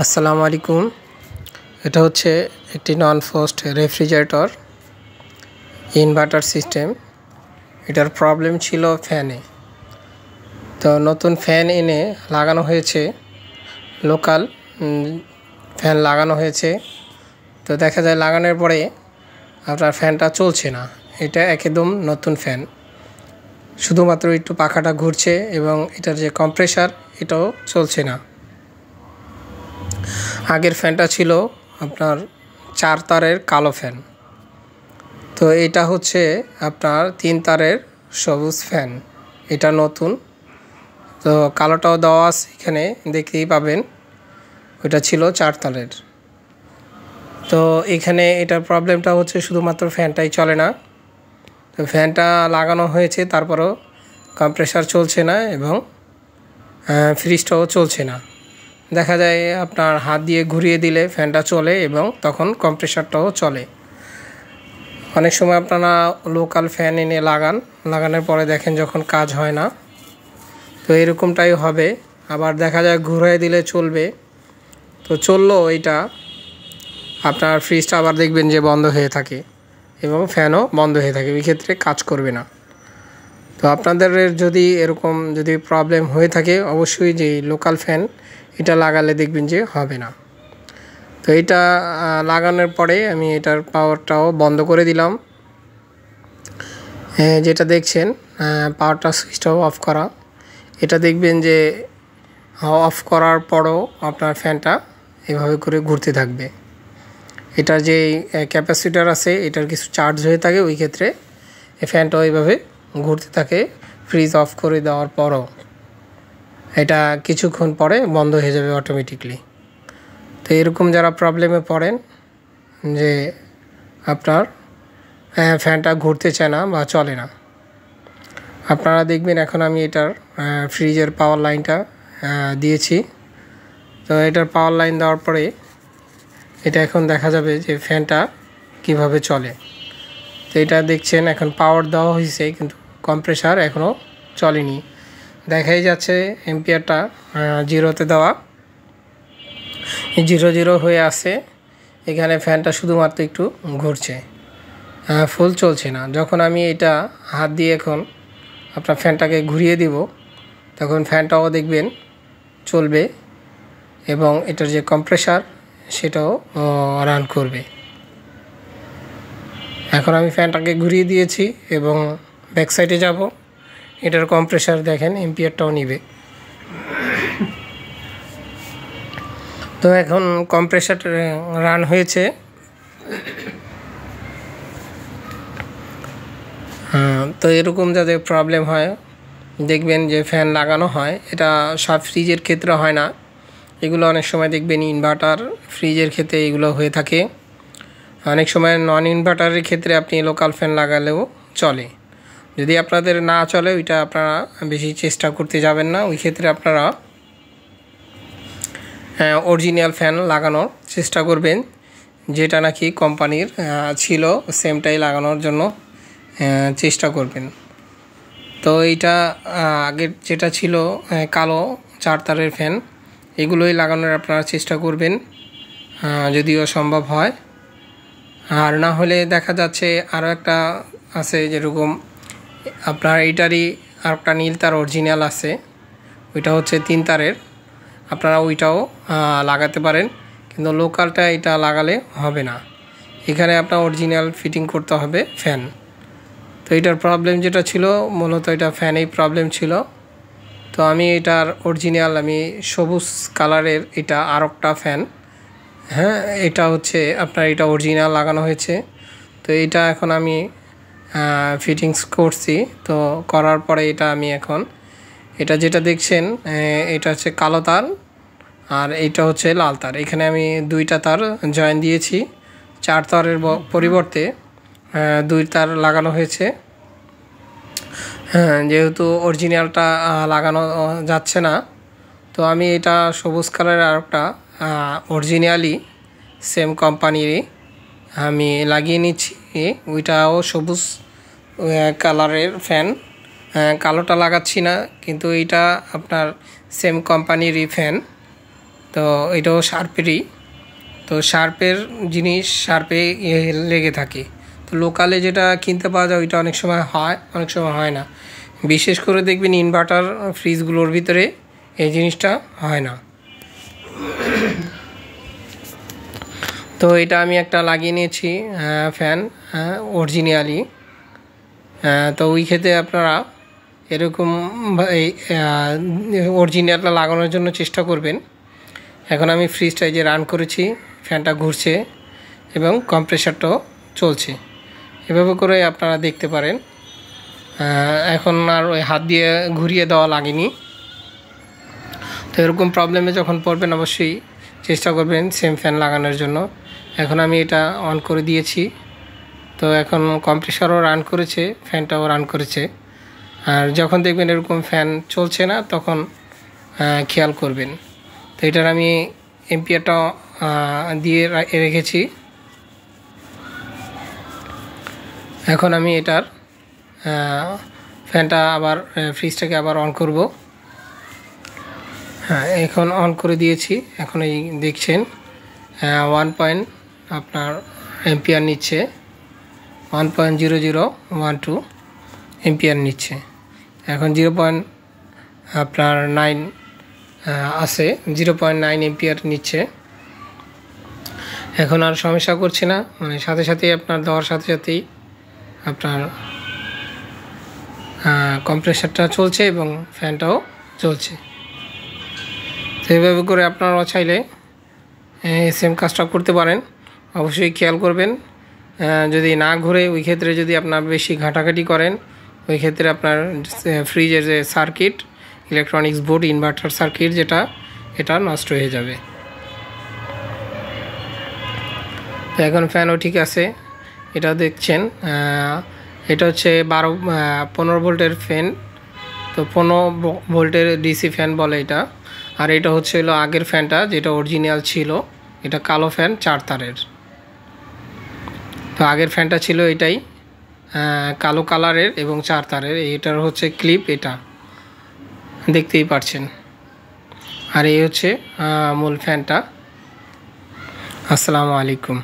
আসসালামু আলাইকুম। এটা হচ্ছে একটি নন ফ্রস্ট রেফ্রিজারেটর ইনভার্টার সিস্টেম। এটার প্রবলেম ছিল ফ্যানে। তো নতুন ফ্যান এনে লাগানো হয়েছে, লোকাল ফ্যান লাগানো হয়েছে। তো দেখা যায় লাগানোর পরে আপনার ফ্যানটা চলছে না। এটা একদম নতুন ফ্যান, শুধুমাত্র একটু পাখাটা ঘুরছে এবং এটার যে কম্প্রেসার এটাও চলছে না। আগের ফ্যানটা ছিল আপনার 4 তারের কালো ফ্যান, তো এটা হচ্ছে আপনার 3 তারের সবুজ ফ্যান। এটা নতুন, তো কালোটাও দেওয়া আছে এখানে, দেখতেই পাবেন। ওইটা ছিল 4 তারের। তো এখানে এটার প্রবলেমটা হচ্ছে শুধুমাত্র ফ্যানটাই চলে না। তো ফ্যানটা লাগানো হয়েছে, তারপরও কম্প্রেসার চলছে না এবং ফ্রিজটাও চলছে না। দেখা যায় আপনার হাত দিয়ে ঘুরিয়ে দিলে ফ্যানটা চলে এবং তখন কম্প্রেসারটাও চলে। অনেক সময় আপনারা লোকাল ফ্যান এনে লাগানোর পরে দেখেন যখন কাজ হয় না, তো এরকমটাই হবে। আবার দেখা যায় ঘুরিয়ে দিলে চলবে, তো চললো এটা আপনার ফ্রিজটা আবার দেখবেন যে বন্ধ হয়ে থাকে এবং ফ্যানও বন্ধ হয়ে থাকে, ওই ক্ষেত্রে কাজ করবে না। তো আপনাদের যদি এরকম প্রবলেম হয়ে থাকে, অবশ্যই যে লোকাল ফ্যান এটা লাগালে দেখবেন যে হবে না। তো এটা লাগানোর পরে আমি এটার পাওয়ারটাও বন্ধ করে দিলাম। যেটা দেখছেন পাওয়ারটা সুইচটাও অফ করা। এটা দেখবেন যে অফ করার পরও আপনার ফ্যানটা এভাবে করে ঘুরতে থাকবে। এটার যে ক্যাপাসিটার আছে এটার কিছু চার্জ হয়ে থাকে, ওই ক্ষেত্রে এই ফ্যানটাও এইভাবে ঘুরতে থাকে। ফ্রিজ অফ করে দেওয়ার পরও এটা কিছুক্ষণ পরে বন্ধ হয়ে যাবে অটোমেটিকলি। তো এরকম যারা প্রবলেমে পড়েন যে আপনার ফ্যানটা ঘুরতে চায় না বা চলে না, আপনারা দেখবেন এখন আমি এটার ফ্রিজের পাওয়ার লাইনটা দিয়েছি। তো এটার পাওয়ার লাইন দেওয়ার পরে এটা এখন দেখা যাবে যে ফ্যানটা কিভাবে চলে। তো এটা দেখছেন এখন পাওয়ার দেওয়া হয়েছে, কিন্তু কম্প্রেসার এখনও চলেনি। দেখাই যাচ্ছে এম্পিয়ারটা 0-তে দেওয়া, 0-0 হয়ে আছে। এখানে ফ্যানটা শুধুমাত্র একটু ঘুরছে, ফুল চলছে না। যখন আমি এটা হাত দিয়ে এখন আপনার ফ্যানটাকে ঘুরিয়ে দিব, তখন ফ্যানটাও দেখবেন চলবে এবং এটার যে কম্প্রেসার সেটাও রান করবে। এখন আমি ফ্যানটাকে ঘুরিয়ে দিয়েছি এবং ব্যাক সাইডে যাব। এটার কম্প্রেসার দেখেন এম্পিয়ারটাও নিবে। তো এখন কম্প্রেসার রান হয়েছে। তো এরকম যাদের প্রবলেম হয়, দেখবেন যে ফ্যান লাগানো হয়, এটা সব ফ্রিজের ক্ষেত্রে হয় না। এগুলো অনেক সময় দেখবেন ইনভার্টার ফ্রিজের ক্ষেত্রে এগুলো হয়ে থাকে। অনেক সময় নন ইনভার্টারের ক্ষেত্রে আপনি লোকাল ফ্যান লাগালেও চলে। যদি আপনাদের না চলে, ওইটা আপনারা বেশি চেষ্টা করতে যাবেন না। ওই ক্ষেত্রে আপনারা অরিজিনাল ফ্যান লাগানোর চেষ্টা করবেন, যেটা নাকি কোম্পানির ছিল সেমটাই লাগানোর জন্য চেষ্টা করবেন। তো এইটা আগের যেটা ছিল কালো 4 তারের ফ্যান, এগুলোই লাগানোর আপনারা চেষ্টা করবেন যদিও সম্ভব হয়। আর না হলে দেখা যাচ্ছে আরও একটা আছে, যেরকম আপনার এইটারই আর একটা নীল তার অরিজিনাল আছে, ওইটা হচ্ছে 3 তারের। আপনারা ওইটাও লাগাতে পারেন, কিন্তু লোকালটা এটা লাগালে হবে না। এখানে আপনার অরিজিনাল ফিটিং করতে হবে ফ্যান। তো এটার প্রবলেম যেটা ছিল, মূলত এটা ফ্যানেই প্রবলেম ছিল। তো আমি এটার অরিজিনাল আমি সবুজ কালারের এটা আর একটা ফ্যান, এটা হচ্ছে আপনার এটা অরিজিনাল লাগানো হয়েছে। তো এটা এখন আমি ফিটিংস করছি। তো করার পরে এটা আমি এখন এটা যেটা দেখছেন এটা হচ্ছে কালো তার আর এইটা হচ্ছে লাল তার। এখানে আমি 2টা তার জয়েন দিয়েছি, 4 তারের পরিবর্তে 2 তার লাগানো হয়েছে। যেহেতু অরিজিনালটা লাগানো যাচ্ছে না, তো আমি এটা সবুজ কালারের আর একটা অরিজিনালি সেম কোম্পানিরই আমি লাগিয়ে নিচ্ছি। ওইটাও সবুজ কালারের ফ্যান, কালোটা লাগাচ্ছি না, কিন্তু এইটা আপনার সেম কোম্পানিরই ফ্যান। তো এটাও শার্পেরই। তো শার্পের জিনিস শার্পে লেগে থাকে। তো লোকালে যেটা কিনতে পাওয়া যায় ওইটা অনেক সময় হয়, অনেক সময় হয় না। বিশেষ করে দেখবেন ইনভার্টার ফ্রিজগুলোর ভিতরে এই জিনিসটা হয় না। তো এটা আমি একটা লাগিয়ে নিয়েছি ফ্যান অরিজিনালি। তো ওই ক্ষেত্রে আপনারা এরকম অরিজিনালটা লাগানোর জন্য চেষ্টা করবেন। এখন আমি ফ্রিজটা যে রান করেছি, ফ্যানটা ঘুরছে এবং কম্প্রেসারটাও চলছে। এভাবে করে আপনারা দেখতে পারেন। এখন আর ওই হাত দিয়ে ঘুরিয়ে দেওয়া লাগেনি। তো এরকম প্রবলেমে যখন পড়বেন অবশ্যই চেষ্টা করবেন সেম ফ্যান লাগানোর জন্য। এখন আমি এটা অন করে দিয়েছি। তো এখন কম্প্রেসারও রান করেছে, ফ্যানটাও রান করেছে। আর যখন দেখবেন এরকম ফ্যান চলছে না তখন খেয়াল করবেন। তো এটার আমি এম্পিয়ারটা দিয়ে রেখেছি। এখন আমি এটার ফ্যানটা আবার ফ্রিজটাকে আবার অন করব। হ্যাঁ, এখন অন করে দিয়েছি। এখন এই দেখছেন 1 আপনার এম্পিয়ার নিচ্ছে, 1.0012 এম্পিয়ার নিচ্ছে। এখন 0.9 আছে, 0.9 এম্পিয়ার নিচ্ছে। এখন আর সমস্যা করছে না, মানে সাথে সাথেই আপনার দেওয়ার সাথে সাথেই আপনার কম্প্রেসারটা চলছে এবং ফ্যানটাও চলছে। তো এইভাবে করে আপনারাও চাইলে সেম কাজটা করতে পারেন। অবশ্যই খেয়াল করবেন যদি না ঘুরে, ওই ক্ষেত্রে যদি আপনার বেশি ঘাটাঘাটি করেন ওই ক্ষেত্রে আপনার ফ্রিজের যে circuit, electronics board, inverter circuit যেটা, এটা নষ্ট হয়ে যাবে। তো এখন ফ্যানও ঠিক আছে, এটা দেখছেন। এটা হচ্ছে 15 ভোল্টের ফ্যান। তো 15 ভোল্টের ডিসি ফ্যান বলে এটা। আর এটা হচ্ছে হলো আগের ফ্যানটা যেটা অরিজিনাল ছিল, এটা কালো ফ্যান 4 তারের। তো আগের ফ্যানটা ছিল এটাই কালো কালারের এবং 4 তারের। এটার হচ্ছে ক্লিপ, এটা দেখতেই পাচ্ছেন। আর এই হচ্ছে মূল ফ্যানটা। আসসালামু আলাইকুম।